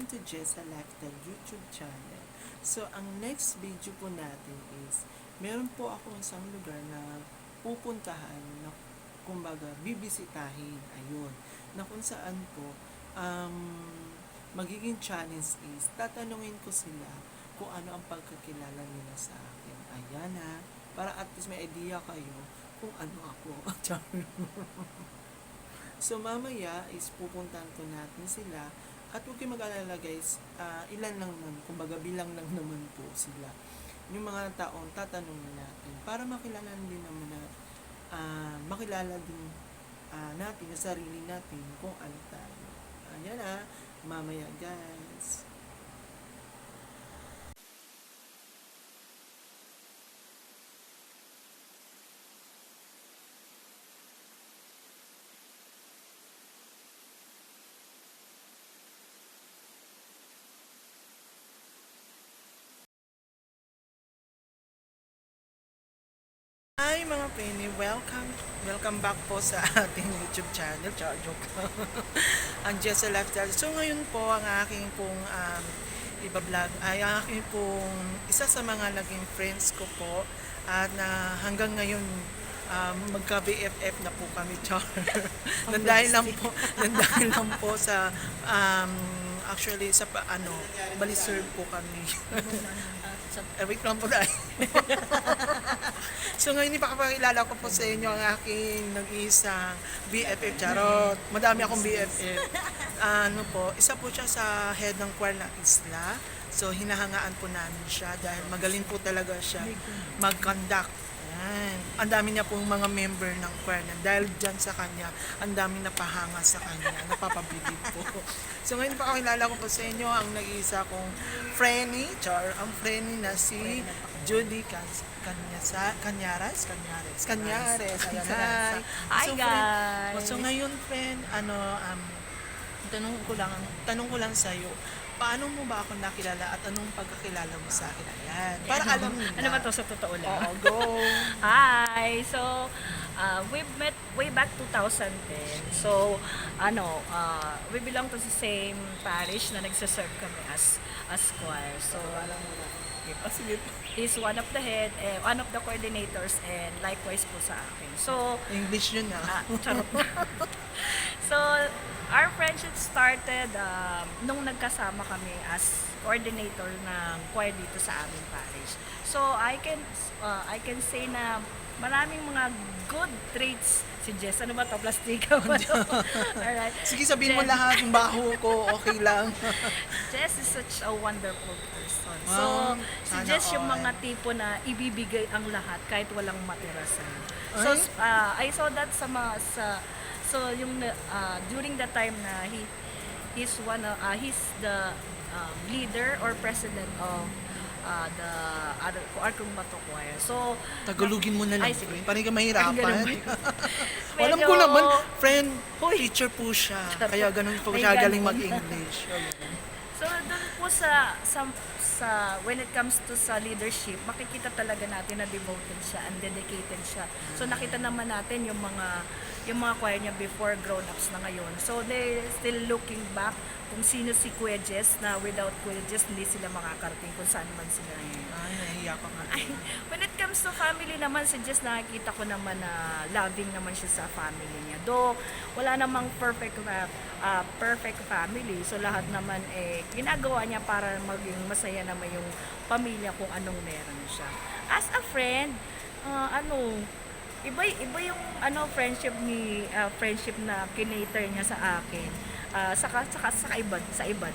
to Jessa Lifestyle YouTube channel. So, ang next video po natin is, meron po ako isang lugar na pupuntahan na kumbaga bibisitahin. Ayun. Na kung saan po, magiging challenge is, tatanungin ko sila kung ano ang pagkakilala nila sa akin. Ayan ha. Para at least may idea kayo kung ano ako. So, mamaya is pupuntahan ko natin sila at huwag kayong mag-alala guys, ilan lang naman, kumbaga bilang lang naman po sila. Yung mga taong tatanungin natin para makilala din naman na makilala din natin sa sarili natin kung ano tayo. Ayan mamaya guys. Hi mga Penny, welcome back po sa ating YouTube channel. Joke. Ang Jessa Lifestyle. So ngayon po ang aking pong iba-vlog ay ang aking pong isa sa mga naging friends ko po at na hanggang ngayon magka-BFF na po kami. Nandahil lang po sa actually sa baliserve po kami. Wait lang po dahil. So ngayon ipakapakilala ko po sa inyo ang aking nag-iisang BFF. Charot. Madami akong BFF. Isa po siya sa head ng choir ng Isla. So hinahangaan po namin siya dahil magaling po talaga siya mag-conduct. Yan. Ang dami niya pong mga member ng choir na dahil dyan sa kanya, ang dami napahanga sa kanya, napapabilib po. So ngayon pakilala ko po sa inyo ang nag-iisa kong Frenny, ang Frenny na si Judy Canyares. Ayan, hi. Hi guys. So ngayon friend, tanong ko lang sa iyo, paano mo ba ako nakilala at anong pagkakilala mo sa akin? Ayan. Para alam nila. Ano ba to sa totoo lang? Oo, go. Hi. So, we met way back 2010. So, we belong to the same parish na nagsaserve kami as choir. So, alam mo na. Sige po. He's one of the head, one of the coordinators, and likewise po sa akin. So, English yun charot. So, our friendship started nung nagkasama kami as coordinator ng choir dito sa aming parish. So, I can say na maraming mga good traits si Jess. Ano ba to? Plastika ba to? Alright. Sige, sabihin mo lahat. Yung baho ko, okay lang. Jess is such a wonderful person. So, Wow, si sana Jess yung all. mga tipo na ibibigay ang lahat kahit walang matira sa'yo. So, I saw that so yung during the time na he's the leader or president of the other Arcung Bato Choir. So, Tagalogin mo na lang, Ay, sige. friend. Parang ka mahirapan. Alam Medyo- ko naman, friend, teacher po siya. Kaya ganun po May siya galing ganun. mag-English. So, doon po when it comes to sa leadership, makikita talaga natin na devoted siya and dedicated siya. So, nakita naman natin yung mga choir niya before grown-ups na ngayon. So, they still looking back kung sino si Kuya Jess na without Kuya Jess, hindi sila makakarating kung saan man sila. Ay, nahihiya ka nga. When it comes to family naman, si Jess nakikita ko naman na loving naman siya sa family niya. Though, wala namang perfect family. So, lahat naman ginagawa niya para maging masaya naman yung pamilya kung anong meron siya. As a friend, iba yung friendship na kinater niya sa akin. Saka sa iba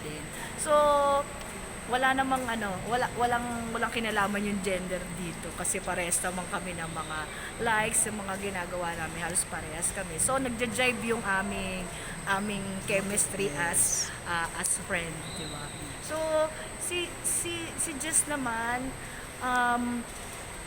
din. So, walang kinalaman yung gender dito kasi parehas naman kami ng mga likes, yung mga ginagawa namin, halos parehas kami. So, nagja-jive yung aming chemistry as friend, di ba? So, si Jess naman,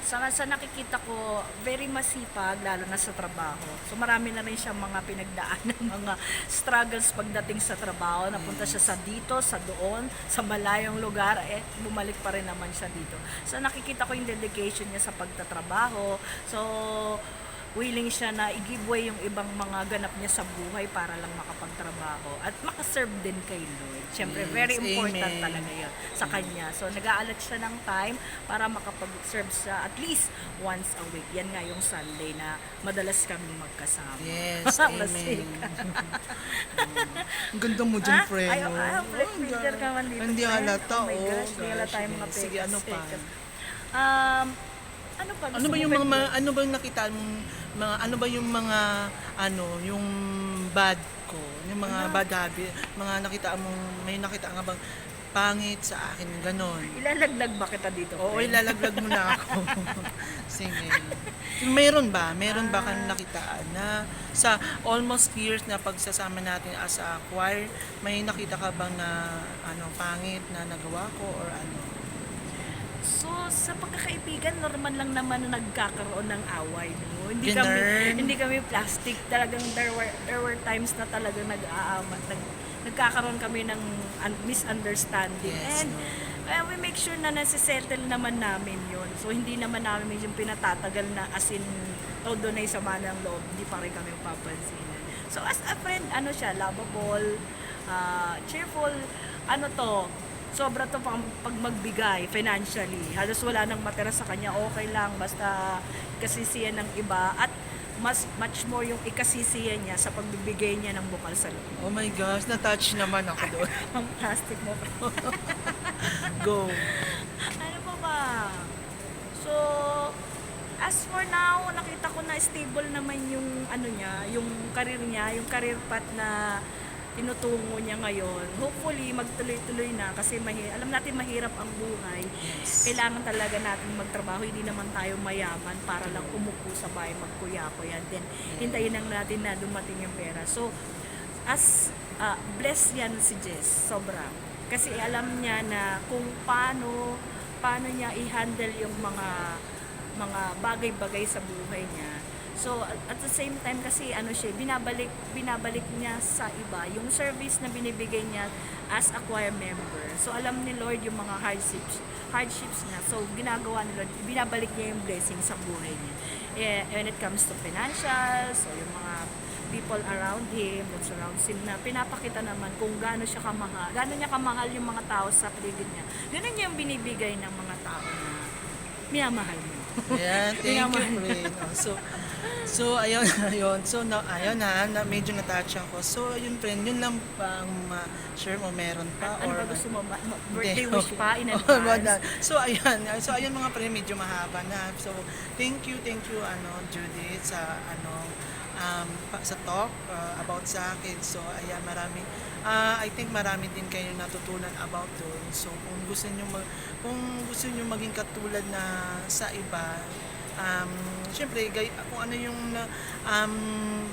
sa nakikita ko, very masipag, lalo na sa trabaho. So marami na rin siyang mga pinagdaanan, mga struggles pagdating sa trabaho. Napunta siya sa dito, sa doon, sa malayong lugar, bumalik pa rin naman siya dito. So nakikita ko yung dedication niya sa pagtatrabaho. So willing siya na i-giveaway yung ibang mga ganap niya sa buhay para lang makapagtrabaho at makaserve din kay Lord. Siyempre, Yes, very important amen. talaga yun sa kanya. So, nag-aalat siya ng time para makapag-serve siya at least once a week. Yan nga yung Sunday na madalas kaming magkasama. Yes, Masik. amen. Ang ganda mo dyan, friend. Ay, oh. black picture ka man dito. Hindi friend. halata, Oh my oh. gosh, hindi halata yung mga Gosh, sige, ano pa? pekas. Ano pa? Ano Gusto ba mo yung ba- ano ba yung nakita mong mga ano ba yung mga yung bad ko, yung mga bad habit, mga nakita mong may nakita nga bang pangit sa akin ganon. Ilalaglag ba kita dito? Oo, friend? ilalaglag mo na ako. Sige. Meron ba? Meron ba kang nakitaan na sa almost years na pagsasama natin as a choir, may nakita ka bang na pangit na nagawa ko or ano? So, sa pagkakaibigan, normal lang naman na nagkakaroon ng away. No? Ganun. Hindi kami plastic. Talagang there were times na talagang nagkakaroon kami ng misunderstanding. Yes, And we make sure na nasisettle naman namin yun. So, hindi naman namin yung pinatatagal na as in todo na yung sama ng loob. Hindi pa rin kami papansinan. So, as a friend, ano siya, lovable, cheerful, sobra to pag magbigay financially. Halos wala nang matira sa kanya, okay lang, basta ikasisiyan ng iba at much more yung ikasisiyan niya sa pagbibigay niya ng bukal sa loob. Oh my gosh, na-touch naman ako doon. Ang plastic mo. Go. Ano pa ba? So, as for now, nakita ko na stable naman yung yung career path na tinutungo niya ngayon. Hopefully, magtuloy-tuloy na kasi alam natin mahirap ang buhay. Yes. Kailangan talaga natin magtrabaho. Hindi naman tayo mayaman para lang umupo sa bahay, magkuya-kuya. Then, hintayin lang natin na dumating yung pera. So, blessed yan si Jess. Sobra. Kasi alam niya na kung paano niya i-handle yung mga bagay-bagay sa buhay niya. So, at the same time kasi binabalik niya sa iba yung service na binibigay niya as a choir member. So, alam ni Lord yung mga hardships niya. So, ginagawa ni Lord, binabalik niya yung blessing sa buhay niya. When it comes to financial, so yung mga people around him, that surrounds him, na pinapakita naman kung gaano niya kamahal yung mga tao sa paligid niya. Ganun yung binibigay ng mga tao na minamahal mo. Yeah, thank you, friend. So ayun. So ayun na medyo na-touch ako. So ayun, friend, yun lang pa ang share mo, meron pa Ano or ba gusto mo? Birthday Hindi. wish pa in Oh, wala. advance? So ayun mga friend, medyo mahaba na. So thank you Judith sa sa talk about sa akin. So ayan, I think marami din kayo natutunan about doon. So kung gusto niyo maging katulad na sa iba, syempre kung ano yung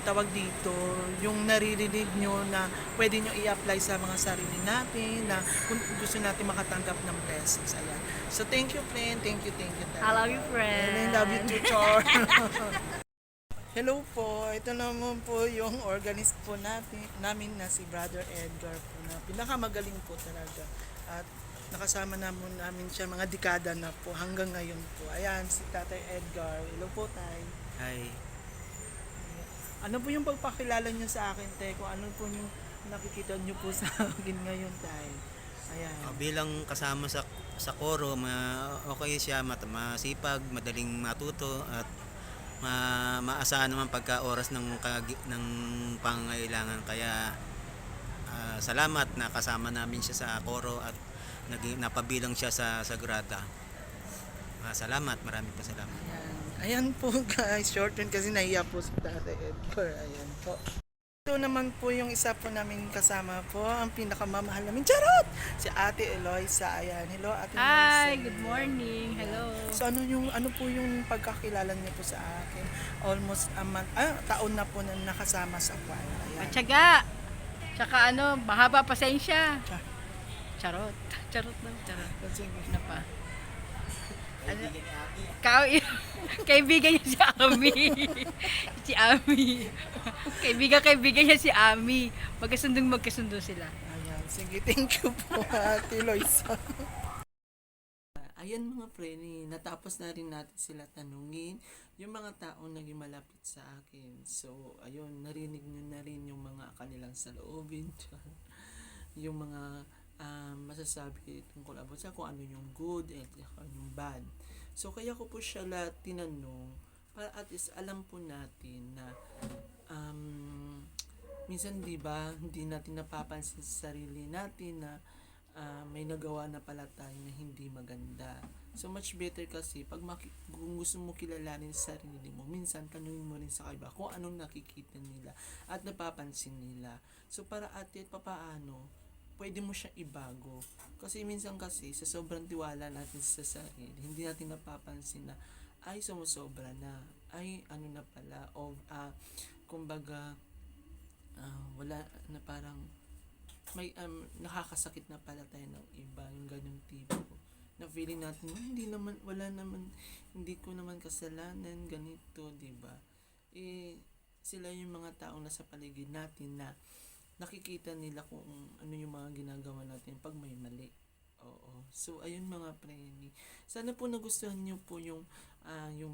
tawag dito, yung naririnig nyo na pwede nyo i-apply sa mga sarili natin, na kung gusto natin makatanggap ng blessings. Ayan. So thank you, friend. Thank you. I love you, friend. And I love you too, Char. Hello po. Ito naman po yung organist po namin na si Brother Edgar po, na pinakamagaling po talaga. At nakasama namin siya mga dekada na po hanggang ngayon po. Ayan, si Tatay Edgar. Hello po, Tay. Ay, Ano po yung pagpakilala niyo sa akin, Tay? Kung ano po yung nakikita niyo po sa akin ngayon, Tay? Ayan. bilang kasama sa koro, okay siya, masipag, madaling matuto at maasahan naman pagka oras ng pangangailangan. Kaya salamat na kasama namin siya sa koro at napabilang siya sa Sagrada. Salamat, maraming pasalamat. Ayan po guys, short run kasi nahiya po si Tatay Edgar. Ayan po. Ito naman po yung isa po namin kasama po, ang pinakamamahal namin. Charot! Si Ate Eloisa. Ayan. Hello, Ate Eloisa. Hi, good morning. Hello. So ano po yung pagkakilala niyo po sa akin? Almost a month, taon na po na nakasama sa choir. Ayan. Matyaga. Tsaka mahaba pasensya. Cha- Charot. Charot daw. Charot. Sige. Ano pa? Kaibigan niya si Ami. Si Ami. Kaibigan niya si Ami. Magkasundo sila. Ayan. Sige, thank you po, Ate Eloisa. Ayan mga preni, natapos na rin natin sila tanungin yung mga taong naging malapit sa akin. So, ayun, narinig nyo na rin yung mga kanilang saloobin, yung mga masasabi tungkol about sa kung ano yung good at ano yung bad. So, kaya ko po siya lahat tinanong para at least alam po natin na minsan 'di ba hindi natin napapansin sa sarili natin na may nagawa na pala tayo na hindi maganda. So much better kasi pag kung gusto mo kilalanin sa sarili mo, minsan tanungin mo rin sa iba kung anong nakikita nila at napapansin nila. So para at papaano pwede mo siya ibago. Kasi minsan kasi sa sobrang tiwala natin sa sarili, hindi natin napapansin na ay sumusobra na, ay ano na pala, o kumbaga wala na parang may nakakasakit na pala tayo ng iba, yung ganyung tipo na feeling natin hindi naman wala naman, hindi ko naman kasalanan ganito, 'di ba? Sila yung mga taong nasa paligid natin na nakikita nila kung ano yung mga ginagawa natin pag may mali. Oo. So ayun mga preni, sana po nagustuhan niyo po yung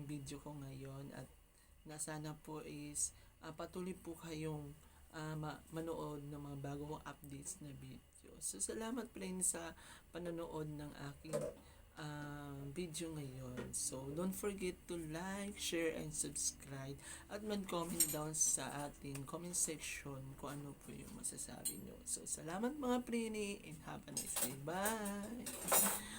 video ko ngayon at na sana po is patuloy po kayong manood ng mga bagong updates na video. So, salamat pala sa panonood ng aking video ngayon. So, don't forget to like, share, and subscribe. At mag-comment down sa ating comment section kung ano po yung masasabi nyo. So, salamat mga preni and have a nice day. Bye!